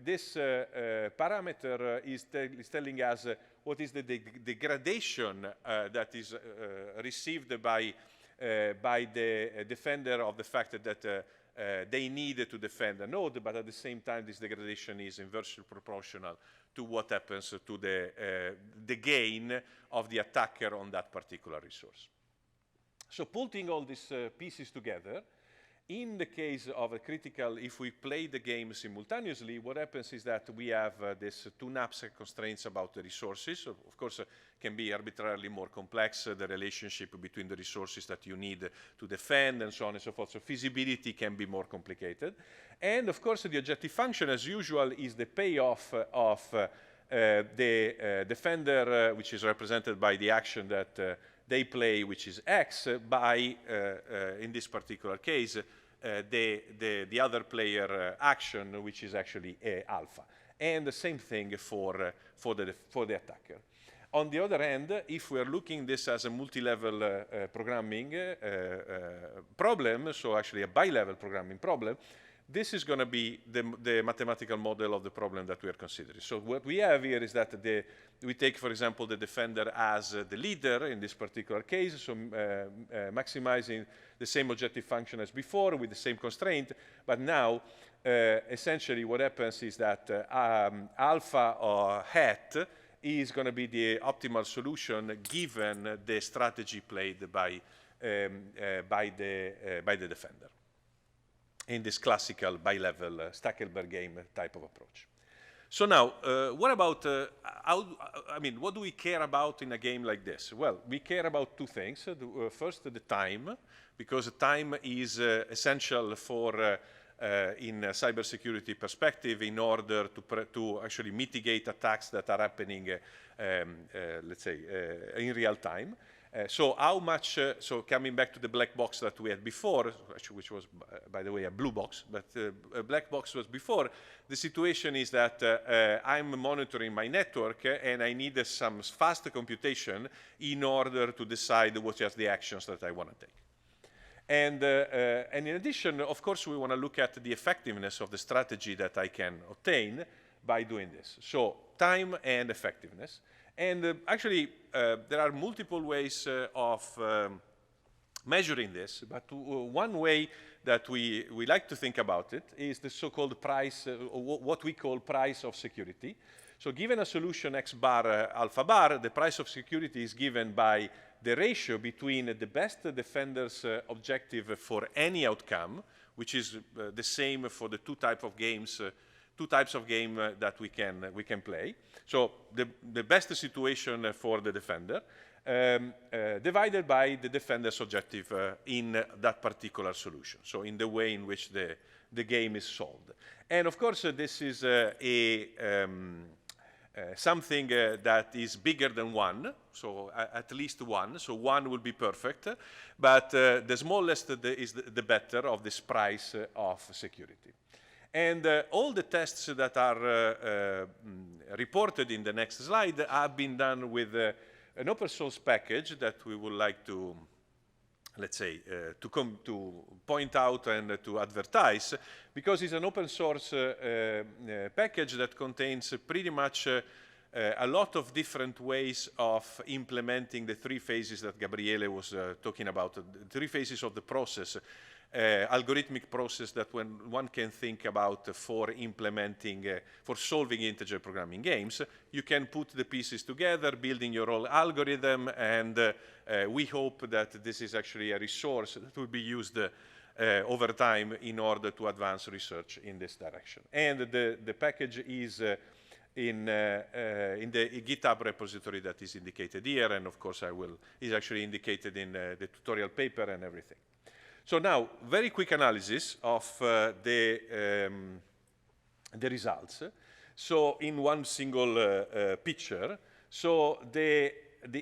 this parameter is telling us what is the degradation that is received by the defender of the fact that they need to defend a node, but at the same time this degradation is inversely proportional to what happens to the gain of the attacker on that particular resource. So putting all these pieces together, in the case of a critical, if we play the game simultaneously, what happens is that we have these two knapsack constraints about the resources. So of course, can be arbitrarily more complex, the relationship between the resources that you need to defend, and so on and so forth. So feasibility can be more complicated. And of course, the objective function, as usual, is the payoff of the defender, which is represented by the action that they play, which is X, by, in this particular case, the other player action, which is actually alpha. And the same thing for the attacker. On the other hand, if we are looking this as a multi-level programming problem, so actually a bi-level programming problem, this is going to be the mathematical model of the problem that we are considering. So what we have here is that we take, for example, the defender as the leader in this particular case, so maximizing the same objective function as before with the same constraint, but now essentially what happens is that alpha or hat is going to be the optimal solution given the strategy played by the defender in this classical bi-level Stackelberg game type of approach. So now, what about, what do we care about in a game like this? Well, we care about two things. First, the time, because time is essential for, in a cybersecurity perspective, in order to actually mitigate attacks that are happening, let's say, in real time. So how much, so coming back to the black box that we had before, which was, by the way, a blue box, but a black box was before, the situation is that I'm monitoring my network and I need some fast computation in order to decide what are the actions that I want to take. And in addition, of course, we want to look at the effectiveness of the strategy that I can obtain, by doing this. So time and effectiveness. And actually, there are multiple ways of measuring this, but one way that we like to think about it is the so-called price, or what we call price of security. So given a solution x bar alpha bar, the price of security is given by the ratio between the best defender's objective for any outcome, which is the same for the two types of games that we can play. So the best situation for the defender, divided by the defender's objective in that particular solution, so in the way in which the game is solved. And of course, this is something that is bigger than one, so at least one, so one will be perfect, but the smallest is the better of this price of security. And all the tests that are reported in the next slide have been done with an open source package that we would like to, let's say, to point out and to advertise, because it's an open source package that contains pretty much a lot of different ways of implementing the three phases that Gabriele was talking about, the three phases of the process. Algorithmic process that one can think about for implementing, for solving integer programming games. You can put the pieces together, building your own algorithm, and we hope that this is actually a resource that will be used over time in order to advance research in this direction. And the package is in the GitHub repository that is indicated here, and of course is actually indicated in the tutorial paper and everything. So now, very quick analysis of the results. So in one single picture, so the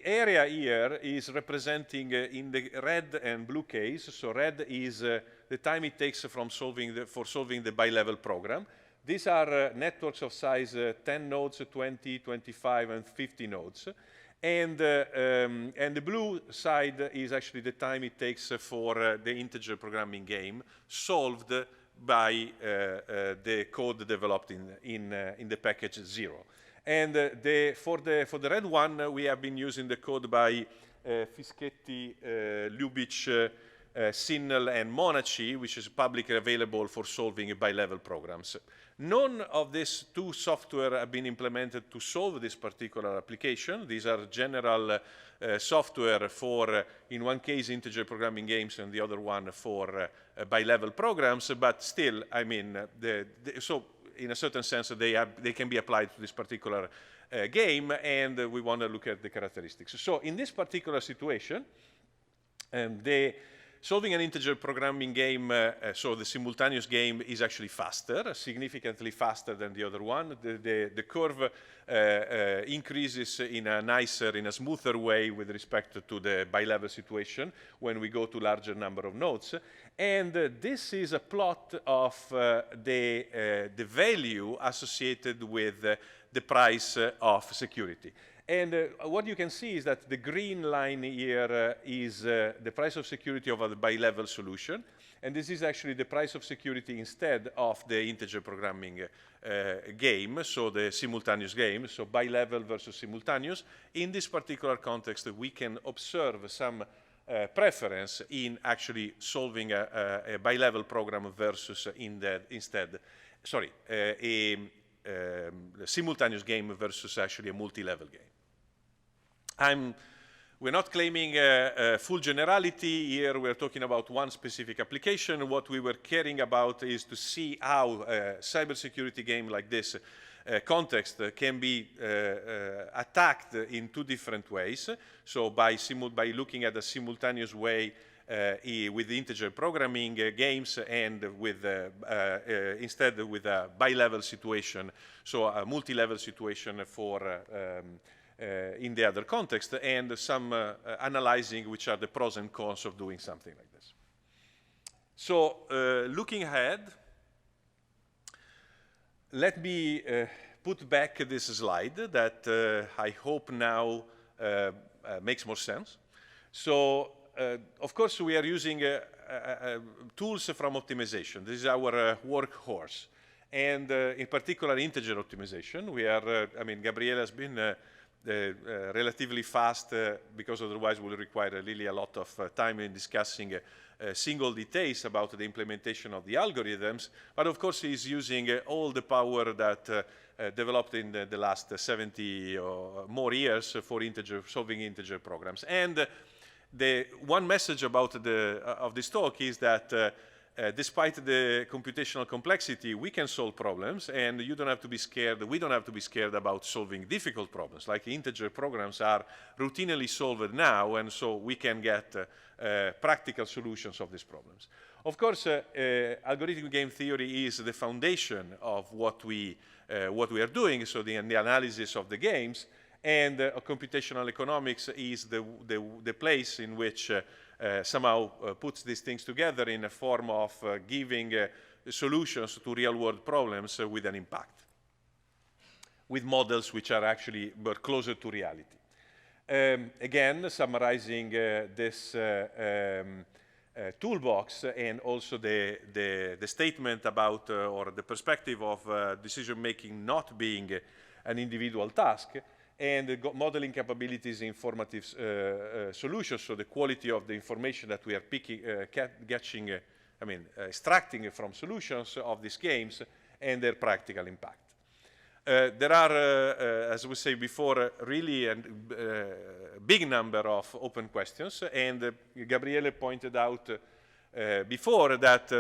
area here is representing in the red and blue case. So red is the time it takes for solving the bilevel program. These are networks of size 10 nodes, 20, 25, and 50 nodes. And the blue side is actually the time it takes for the integer programming game solved by the code developed in the package 0. And for the red one, we have been using the code by Fischetti, Lubitsch, Sinnel, and Monaci, which is publicly available for solving bilevel programs. None of these two software have been implemented to solve this particular application. These are general software for, in one case, integer programming games, and the other one for bilevel programs. But still, I mean, so in a certain sense, they can be applied to this particular game, and we want to look at the characteristics. So in this particular situation, solving an integer programming game, so the simultaneous game, is actually faster, significantly faster than the other one. The curve increases in a nicer, in a smoother way with respect to the bilevel situation when we go to larger number of nodes. And this is a plot of the value associated with the price of security. And what you can see is that the green line here is the price of security of a bilevel solution. And this is actually the price of security instead of the integer programming game, so the simultaneous game, so bilevel versus simultaneous. In this particular context, we can observe some preference in actually solving a bilevel program versus a simultaneous game versus actually a multi-level game. We're not claiming full generality here. We're talking about one specific application. What we were caring about is to see how a cybersecurity game like this context can be attacked in two different ways. So by looking at a simultaneous way with integer programming games, and with instead with a bilevel situation, so a multi-level situation for in the other context, and some analyzing which are the pros and cons of doing something like this. So looking ahead, let me put back this slide that I hope now makes more sense. So of course we are using tools from optimization. This is our workhorse. and in particular integer optimization. We are, I mean, Gabriele has been relatively fast because otherwise we'll require really a lot of time in discussing single details about the implementation of the algorithms. But of course, he's using all the power that developed in the last 70 or more years for solving integer programs. And the one message about of this talk is that despite the computational complexity, we can solve problems, and you don't have to be scared. We don't have to be scared about solving difficult problems. Like integer programs are routinely solved now, and so we can get practical solutions of these problems. Of course, algorithmic game theory is the foundation of what we are doing, so the analysis of the games, and computational economics is the place in which somehow puts these things together in a form of giving solutions to real-world problems with an impact, with models which are actually more closer to reality. Again, summarizing this toolbox and also the statement about or the perspective of decision-making not being an individual task, and modeling capabilities in formative solutions, so the quality of the information that we are extracting from solutions of these games and their practical impact. There are, as we say before, really a big number of open questions, and Gabriele pointed out before that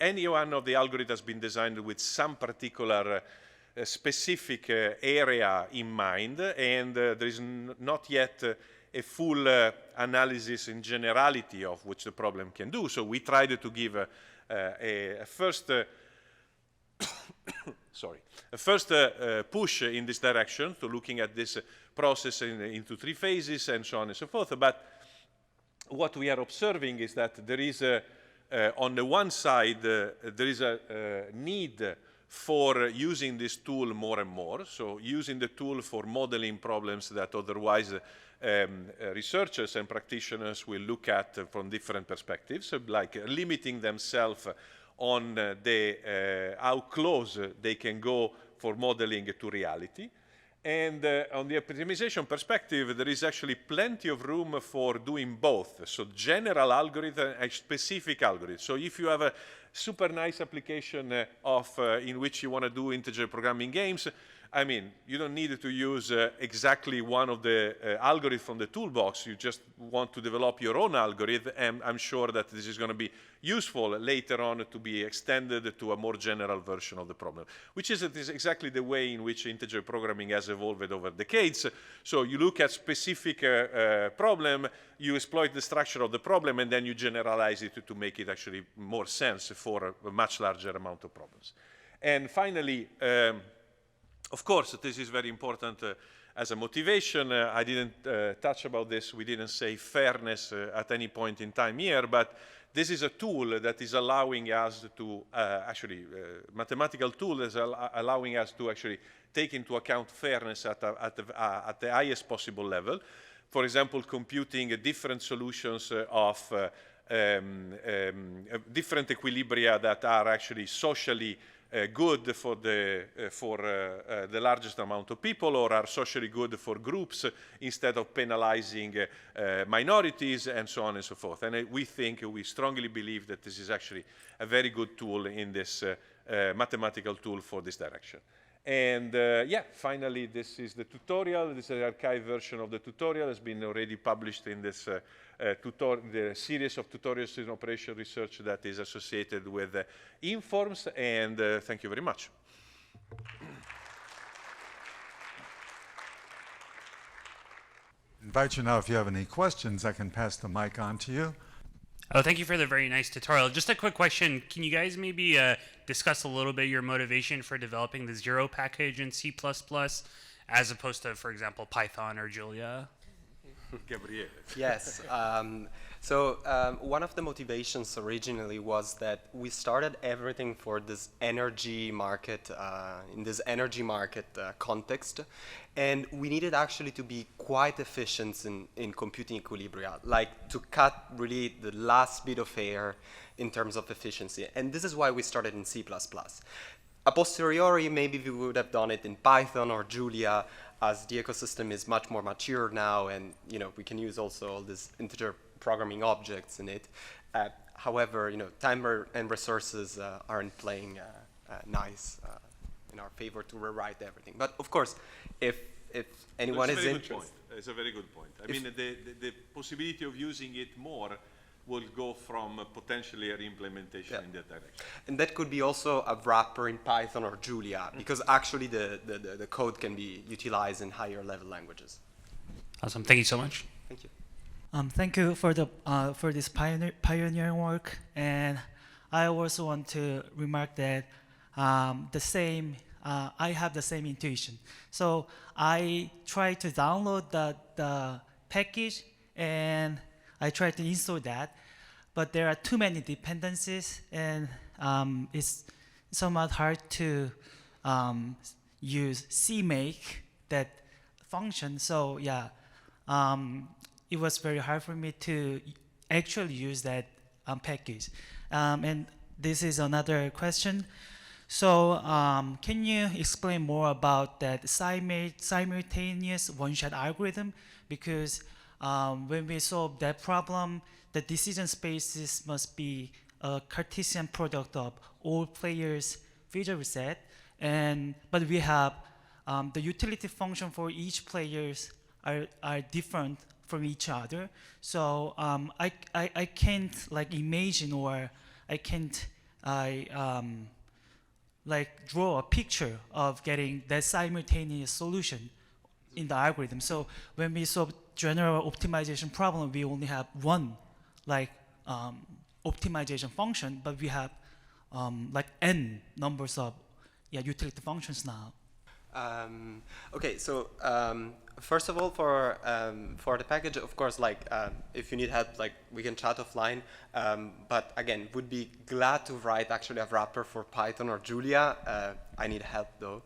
any one of the algorithms has been designed with some particular specific area in mind, and there is not yet a full analysis in generality of which the problem can do. So we tried to give a first push in this direction, to looking at this process into 3 phases and so on and so forth. But what we are observing is that there is, on the one side, there is a need for using this tool more and more, so using the tool for modeling problems that otherwise researchers and practitioners will look at from different perspectives, so like limiting themselves on how close they can go for modeling to reality. And on the optimization perspective, there is actually plenty of room for doing both, so general algorithm and specific algorithm. So if you have a super nice application in which you want to do integer programming games, I mean, you don't need to use exactly one of the algorithms from the toolbox. You just want to develop your own algorithm, and I'm sure that this is going to be useful later on to be extended to a more general version of the problem, which is exactly the way in which integer programming has evolved over decades. So you look at specific problem, you exploit the structure of the problem, and then you generalize it to make it actually more sense for a much larger amount of problems. And finally, of course, this is very important as a motivation. I didn't touch about this. We didn't say fairness at any point in time here, but this is a tool that is allowing us to mathematical tool that is allowing us to actually take into account fairness at the highest possible level. For example, computing different solutions of different equilibria that are actually socially good for the largest amount of people, or are socially good for groups instead of penalizing minorities, and so on and so forth. And we strongly believe that this is actually a very good tool in this mathematical tool for this direction. And finally, this is the tutorial. This is the archived version of the tutorial. It's been already published in this the series of tutorials in operation research that is associated with Informs. And thank you very much. Invite you now, if you have any questions, I can pass the mic on to you. Oh, thank you for the very nice tutorial. Just a quick question. Can you guys maybe discuss a little bit your motivation for developing the Zero package in C++ as opposed to, for example, Python or Julia? Gabriele. Yes. One of the motivations originally was that we started everything for this energy market, in this energy market context, and we needed actually to be quite efficient in computing equilibria, like to cut really the last bit of air in terms of efficiency. And this is why we started in C++. A posteriori, maybe we would have done it in Python or Julia, as the ecosystem is much more mature now, and we can use also all these integer programming objects in it. However, time and resources aren't playing nice in our favor to rewrite everything. But of course, if anyone is interested, it's a very good point. I mean, the possibility of using it more will go from potentially a reimplementation in that direction. And that could be also a wrapper in Python or Julia, because actually the code can be utilized in higher level languages. Awesome. Thank you so much. Thank you. Thank you for this pioneering work, and I also want to remark that I have the same intuition. So I try to download the package and I try to install that, but there are too many dependencies, and it's somewhat hard to use CMake, that function. So yeah, it was very hard for me to actually use that package. And this is another question. So can you explain more about that simultaneous one-shot algorithm? Because when we solve that problem, the decision spaces must be a Cartesian product of all players' feature set, but we have the utility function for each players are different from each other. So I can't like imagine, or I can't like draw a picture of getting that simultaneous solution in the algorithm. So when we solve general optimization problem, we only have one like optimization function, but we have like n numbers of utility functions now. Okay, so first of all, for the package, of course, like if you need help, like we can chat offline. But again, would be glad to write actually a wrapper for Python or Julia. I need help though,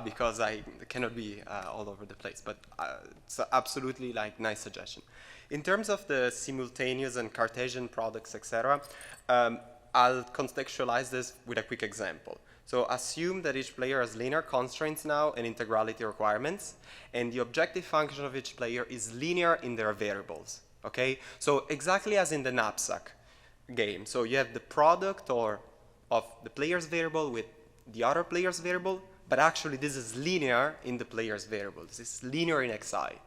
because I cannot be all over the place. But it's absolutely like nice suggestion. In terms of the simultaneous and Cartesian products, etc., I'll contextualize this with a quick example. So assume that each player has linear constraints now and integrality requirements, and the objective function of each player is linear in their variables, okay? So exactly as in the knapsack game. So you have the product of the player's variable with the other player's variable, but actually this is linear in the player's variable. This is linear in xi.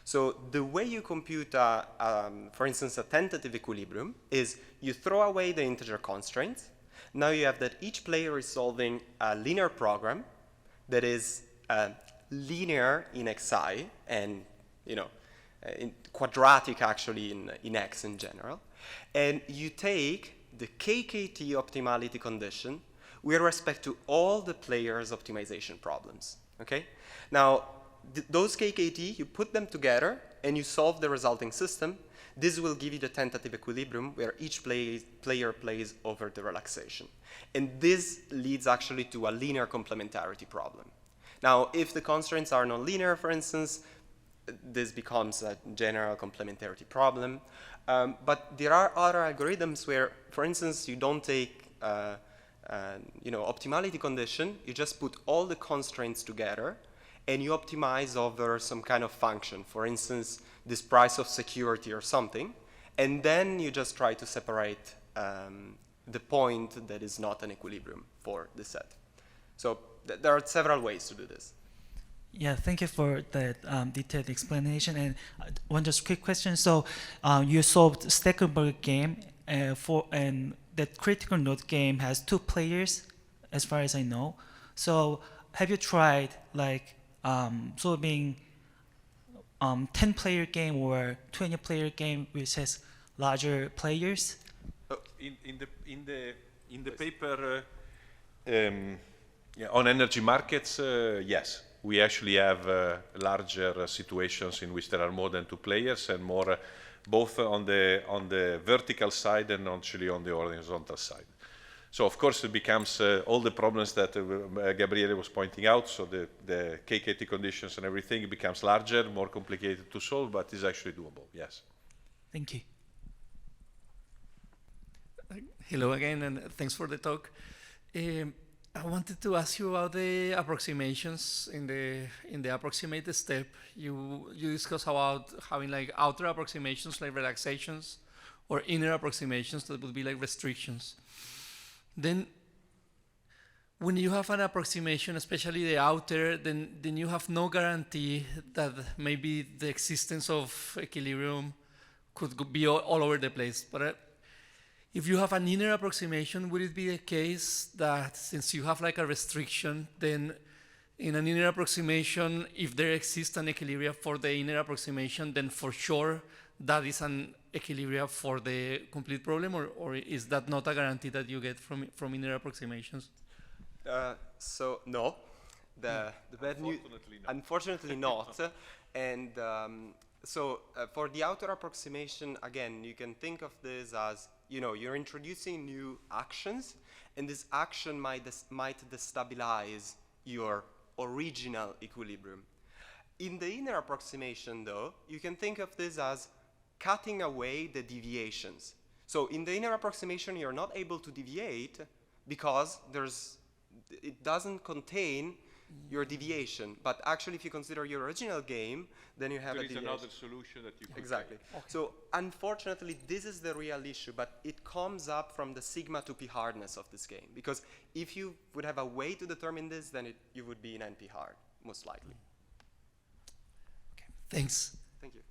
So the way you compute, for instance, a tentative equilibrium is you throw away the integer constraints. Now you have that each player is solving a linear program that is linear in xi and in quadratic actually in x in general. And you take the KKT optimality condition with respect to all the players' optimization problems. Okay? Now, those KKT, you put them together and you solve the resulting system. This will give you the tentative equilibrium where each player plays over the relaxation. And this leads actually to a linear complementarity problem. Now, if the constraints are nonlinear, for instance, this becomes a general complementarity problem. But there are other algorithms where, for instance, you don't take optimality condition, you just put all the constraints together and you optimize over some kind of function, for instance, this price of security or something, and then you just try to separate the point that is not an equilibrium for the set. So there are several ways to do this. Yeah, thank you for that detailed explanation. And one just quick question. So you solved Steckenberg game, and that critical node game has 2 players, as far as I know. So have you tried like solving 10-player game or 20-player game which has larger players? In the paper on energy markets, yes. we actually have larger situations in which there are more than 2 players and more both on the vertical side and actually on the horizontal side. So of course it becomes all the problems that Gabriele was pointing out, so the KKT conditions and everything, it becomes larger, more complicated to solve, but is actually doable, yes. Thank you. Hello again, and thanks for the talk. I wanted to ask you about the approximations in the approximate step. You discussed about having like outer approximations like relaxations, or inner approximations that would be like restrictions. Then, when you have an approximation, especially the outer, then you have no guarantee that maybe the existence of equilibrium could be all over the place. But if you have an inner approximation, would it be the case that since you have like a restriction, then in an inner approximation, if there exists an equilibrium for the inner approximation, then for sure that is an equilibrium for the complete problem, or is that not a guarantee that you get from inner approximations? So no, the bad news. Unfortunately not. And so for the outer approximation, again, you can think of this as, you know, you're introducing new actions, and this action might destabilize your original equilibrium. In the inner approximation, though, you can think of this as cutting away the deviations. So in the inner approximation, you're not able to deviate because it doesn't contain your deviation. But actually, if you consider your original game, then you have a deviation. There is another solution that you can Exactly. take. So unfortunately, this is the real issue, but it comes up from the sigma to p hardness of this game. Because if you would have a way to determine this, then you would be in NP hard, most likely. Okay. Thanks. Thank you.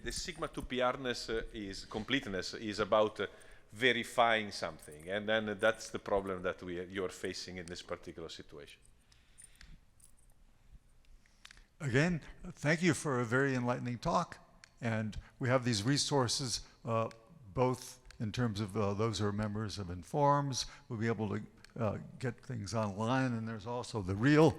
The sigma to p hardness is completeness, is about verifying something, and then that's the problem that you're facing in this particular situation. Again, thank you for a very enlightening talk. And we have these resources, both in terms of those who are members of Informs, we'll be able to get things online, and there's also the real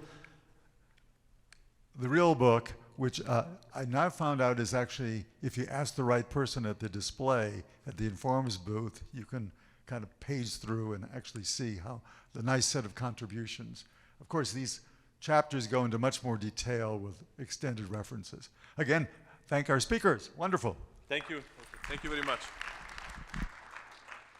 book, which I now found out is actually, if you ask the right person at the display, at the Informs booth, you can kind of page through and actually see how the nice set of contributions. Of course, these chapters go into much more detail with extended references. Again, thank our speakers. Wonderful. Thank you. Thank you very much.